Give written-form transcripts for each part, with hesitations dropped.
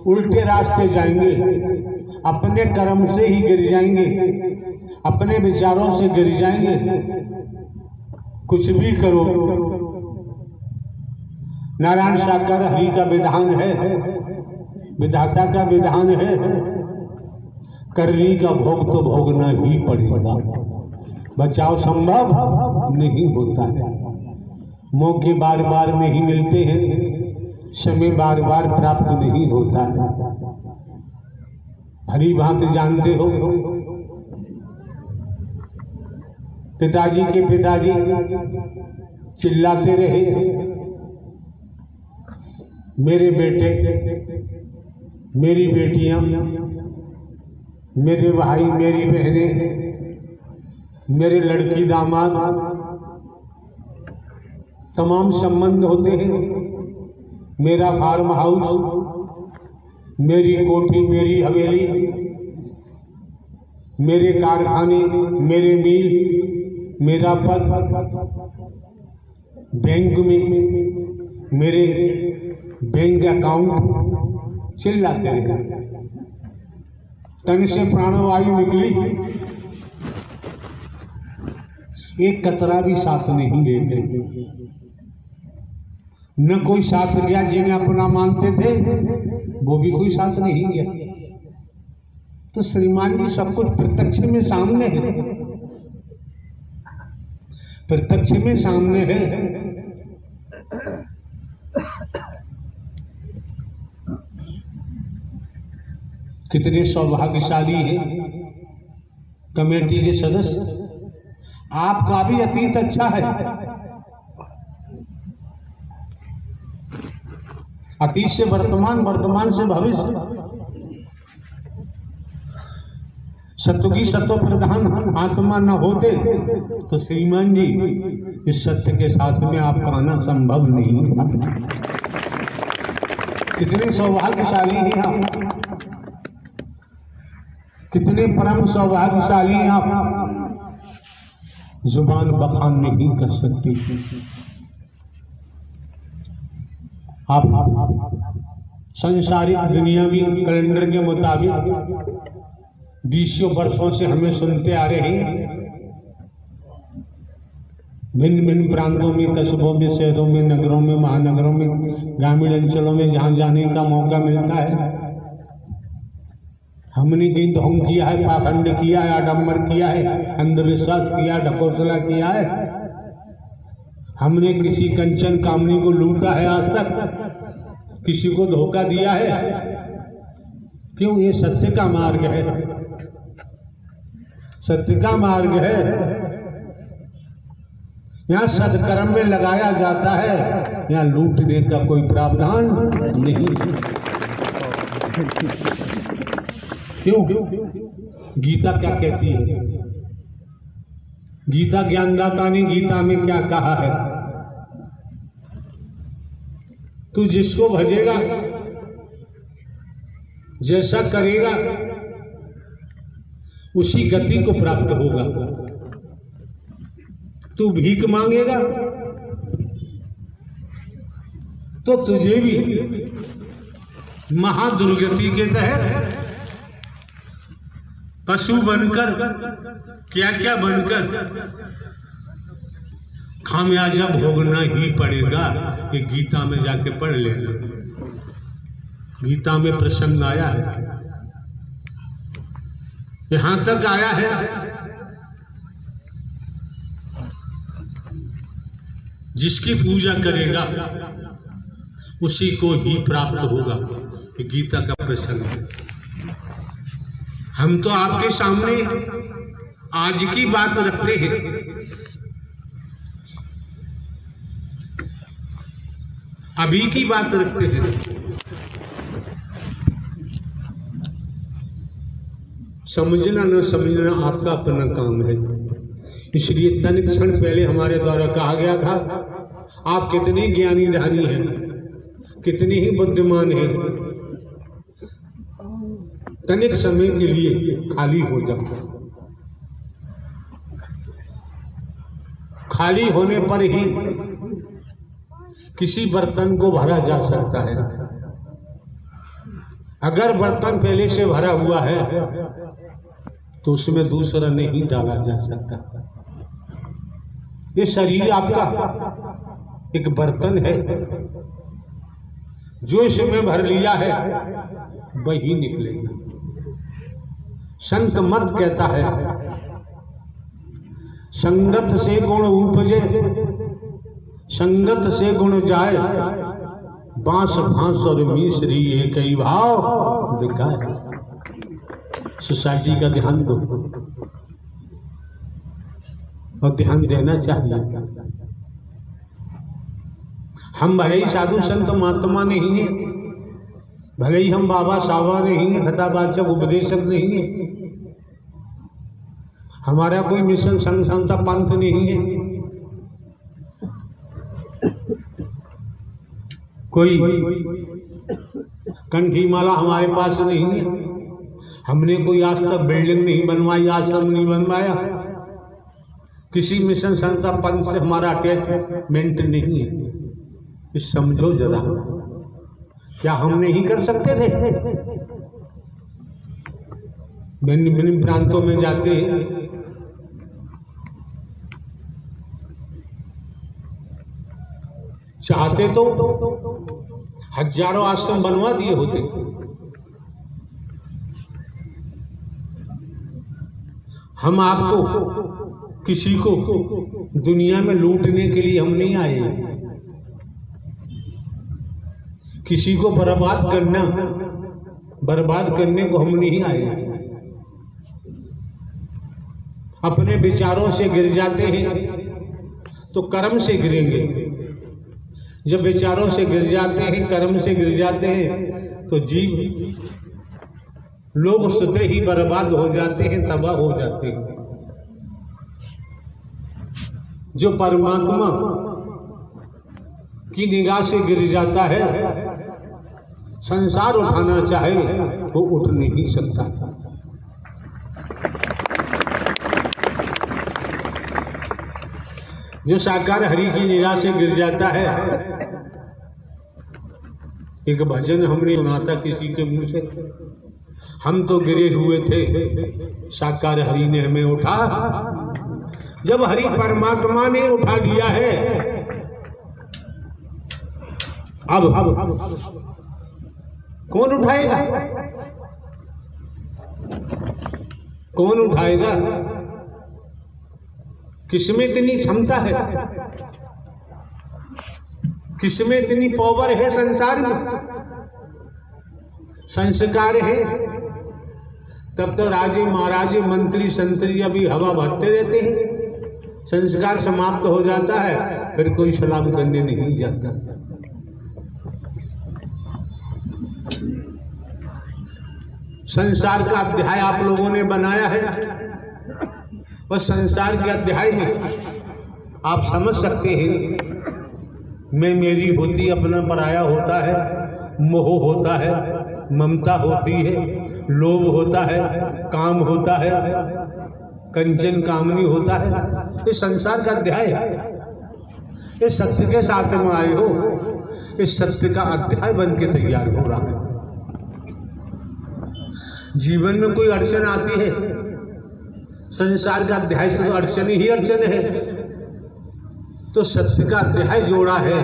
उल्टे रास्ते जाएंगे, अपने कर्म से ही गिर जाएंगे, अपने विचारों से गिर जाएंगे। कुछ भी करो, नारायण साकार हरि का विधान है, विधाता का विधान है, करनी का भोग तो भोगना ही पड़ेगा। बचाव संभव नहीं होता है। मौके बार बार नहीं मिलते हैं, समय बार बार प्राप्त नहीं होता है। भली भांति जानते हो, पिताजी के पिताजी चिल्लाते रहे, मेरे बेटे, मेरी बेटियां, मेरे भाई, मेरी बहनें, मेरे लड़की दामाद, तमाम संबंध होते हैं। मेरा फार्म हाउस, मेरी कोठी, मेरी हवेली, मेरे कारखाने, मेरे मिल, मेरा पद, बैंक में मेरे बैंक अकाउंट, चिल्लाते रहे। तन से प्राणवायु निकली, एक कतरा भी साथ नहीं देते। न कोई साथ गया, जिन्हें अपना मानते थे वो भी कोई साथ नहीं गया। तो श्रीमान जी सब कुछ प्रत्यक्ष में सामने है, प्रत्यक्ष में सामने है। कितने सौभाग्यशाली हैं कमेटी के सदस्य। आपका भी अतीत अच्छा है, अतीत से वर्तमान, वर्तमान से भविष्य। सत्य की सत्व प्रधान आत्मा न होते तो श्रीमान जी इस सत्य के साथ में आपका आना संभव नहीं था। कितने सौभाग्यशाली हैं आप, कितने परम सौभाग्यशाली हैं आप। जुबान बखान नहीं कर सकती। आप संसारिक दुनियावी कैलेंडर के मुताबिक 20 वर्षों से हमें सुनते आ रहे हैं। भिन्न भिन्न प्रांतों में, कस्बों में, शहरों में, नगरों में, महानगरों में, ग्रामीण अंचलों में जहां जाने का मौका मिलता है, हमने कहीं ढोंग किया है, पाखंड किया है, आडंबर किया है, अंधविश्वास किया, ढकोसला किया है। हमने किसी कंचन कामनी को लूटा है आज तक, किसी को धोखा दिया है। क्यों? ये सत्य का मार्ग है, सत्य का मार्ग है। यहाँ सत्कर्म में लगाया जाता है, यहाँ लूटने का कोई प्रावधान नहीं। क्यों? गीता क्या कहती है? गीता ज्ञानदाता ने गीता में क्या कहा है? तू जिसको भजेगा, जैसा करेगा, उसी गति को प्राप्त होगा। तू भीख मांगेगा तो तुझे भी महादुर्गति के तहत पशु बनकर, क्या क्या बनकर खामियाजा भोगना ही पड़ेगा। ये गीता में जाके पढ़ लेना, गीता में प्रसंग आया है, यहां तक आया है। जिसकी पूजा करेगा उसी को ही प्राप्त होगा। ये गीता का प्रसंग है। हम तो आपके सामने आज की बात रखते हैं। अभी की बात रखते हैं। समझना न समझना आपका अपना काम है। इसलिए तन क्षण पहले हमारे द्वारा कहा गया था, आप कितने ज्ञानी ध्यानी हैं, कितने ही बुद्धिमान हैं, तनिक समय के लिए खाली हो जाओ। खाली होने पर ही किसी बर्तन को भरा जा सकता है। अगर बर्तन पहले से भरा हुआ है तो उसमें दूसरा नहीं डाला जा सकता। ये शरीर आपका एक बर्तन है, जो इसमें भर लिया है वही निकलेगा। संत मत कहता है संगत से गुण उपजे, संगत से गुण जाए, बांस भांस और मिश्री एक ही भाव दिखाए। सोसाइटी का ध्यान दो और ध्यान देना चाहिए। हम भले ही साधु संत महात्मा नहीं है, भले ही हम बाबा सावा नहीं है, कथावाचक उपदेशक नहीं है, हमारा कोई मिशन संस्था पंथ नहीं है, कोई कंठी माला हमारे पास नहीं है, हमने कोई आज तक बिल्डिंग नहीं बनवाई, आश्रम नहीं बनवाया, किसी मिशन संस्था पंथ से हमारा अटैचमेंट नहीं है। इस समझो जरा, क्या हम नहीं कर सकते थे? भिन्न भिन्न प्रांतों में जाते हैं, चाहते तो हजारों आश्रम बनवा दिए होते। हम आपको किसी को दुनिया में लूटने के लिए हम नहीं आए, किसी को बर्बाद करने को हम नहीं आए। अपने विचारों से गिर जाते हैं तो कर्म से गिरेंगे, जब विचारों से गिर जाते हैं, कर्म से गिर जाते हैं तो जीव लोग स्वतः ही बर्बाद हो जाते हैं, तबाह हो जाते हैं। जो परमात्मा की निगाह से गिर जाता है, संसार उठाना चाहे वो उठ नहीं सकता। जो साकार हरि की निगाह से गिर जाता है, एक भजन हमने सुना था किसी के मुंह से, हम तो गिरे हुए थे साकार हरि ने हमें उठा। जब हरि परमात्मा ने उठा लिया है, अब कौन उठाएगा? कौन उठाएगा? किसमें इतनी क्षमता है, किसमें इतनी पावर है? संसार में संस्कार है, तब तो राजे महाराजे मंत्री संतरी अभी हवा भरते रहते हैं। संस्कार समाप्त हो जाता है, फिर कोई सलाम करने नहीं जाता। संसार का अध्याय आप लोगों ने बनाया है, और संसार के अध्याय में आप समझ सकते हैं, मैं मेरी होती, अपना पराया होता है, मोह होता है, ममता होती है, लोभ होता है, काम होता है, कंचन कामनी होता है। ये संसार का अध्याय है। ये सत्य के साथ में आए हो, इस सत्य का अध्याय बन के तैयार हो रहा है। जीवन में कोई अड़चन आती है, संसार का अध्याय से तो अड़चन ही अड़चन है, तो सत्य का अध्याय जोड़ा है,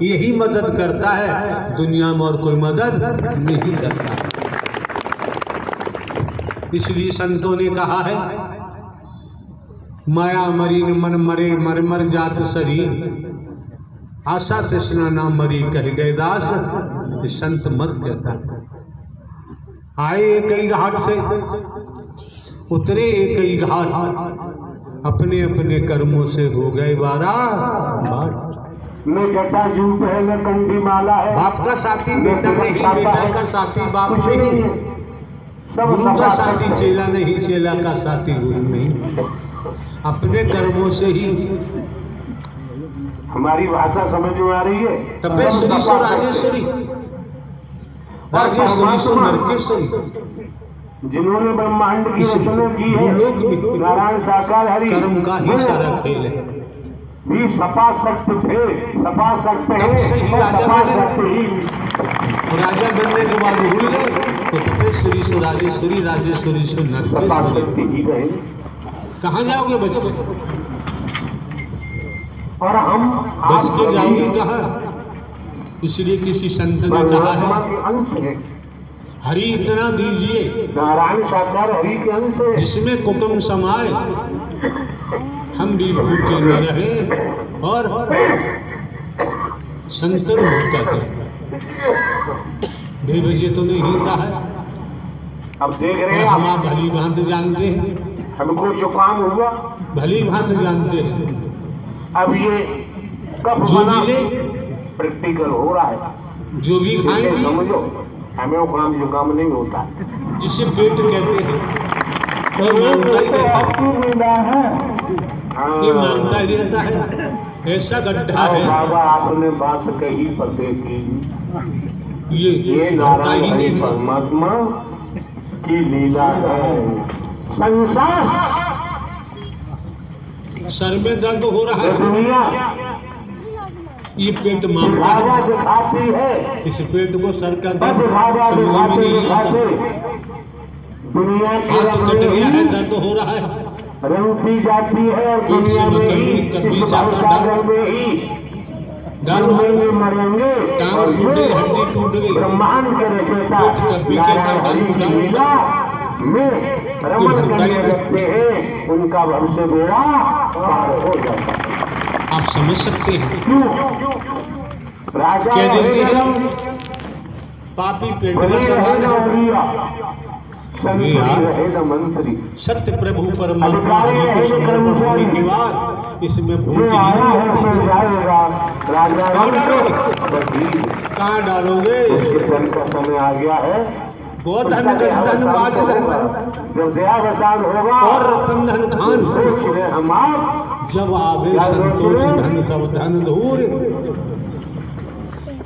यही मदद करता है, दुनिया में और कोई मदद नहीं करता। इसलिए संतों ने कहा है, माया मरी मन मरे मर मर जात शरीर, आशा तृष्णा ना मरी कह गए दास। संत मत कहता है। आए कई घाट से, उतरे कई घाट, अपने अपने कर्मों से हो गए बारह। मैं जटा जूप है, मैं कंठी माला है, बाप का साथी बेटा नहीं, बेटा का साथी बाप नहीं, गुरु का साथी चेला नहीं, चेला का साथी गुरु नहीं। अपने कर्मों से ही। हमारी भाषा समझ में आ रही है? तपेश्वरी से राजेश्वरी, राजेश्वरी से नरकेश्वरी, जिन्होंने ब्रह्मांड की रचना की है, नारायण साकार हरि, कर्म का ही सारा खेल है। भी सपा सख्त थे, सपा सख्त है, सपा सख्त ही राजा बनने के बाद भूल गए तो तपेश्वरी सो राजेश्वरी, राजेश्वरी सो नरकेश्वरी। कहाँ जाओगे बच के? और हम बच के जाओगे कहाँ? इसलिए किसी संत ने कहा है, हरि इतना दीजिए नारायण साकार हरि के अंश है, जिसमें कुटुंब समाए, हम भी भूखे न रहे और संतन भूखा थे। देवजी तो नहीं कहा है। अब देख रहे हैं हम आप भली भांत जानते हैं, हमको जो काम हुआ भली भांत जानते हैं। अब ये कब जो बना मिले प्रैक्टिकल हो रहा है। जो भी इसे खाएंगे, समझो, हमें काम जो काम नहीं होता। जिसे पेट कहते हैं, कोई मांगता ही रहता है, ये मांगता ही रहता है। ऐसा गड्ढा है बाबा आपने बात कही पते की, ये नारायण हरि परमात्मा की लीला है। संसार सर में दर्द हो रहा है, दुनिया ये पेट मांगता भागा है। दिखाती है, इस पेट को सर का बस दर्द भागा समझ में दिखाते नहीं आता। दिखाते दुनिया की हाथ कट गया है, रंगीन दर्द हो रहा है। रंगती जाती है और पेट से दुनिया में निकलनी ही कभी इस जाता सागर में ही डाल मरेंगे मरेंगे टांग और टूट गई, ये हड्डी टूट गई। ब्रह्मांड के रचयिता पेट कभी कहता नारायण हरि की डाल लीला में रमण करने लगते हैं, उनका भविष्य बेड़ा पार हो जाता है। आप समझ सकते हैं। क्यों? राजा क्या देते रहे हैं? पापी पेट का बने रहे सवाल न है। वीरा, संतरी रहे न मंत्री, सत्य प्रभु परमात्मा अधिकारी हरि को रहे न समर्पण होने कर्मचारी, के बाद इसमें भूख जो ही आया नहीं है होती। फिर जाएगा। राजा कहाँ डालोगे? उसके धन का समय आ गया है। बहुत धन धन बाज जब दयावसान होगा और रतन धन खान, सोच रहे हम आप जब आवे संतोष धन सब धन धूर।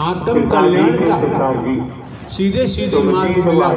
आत्म कल्याण का सीधे सीधे मार्ग मिला।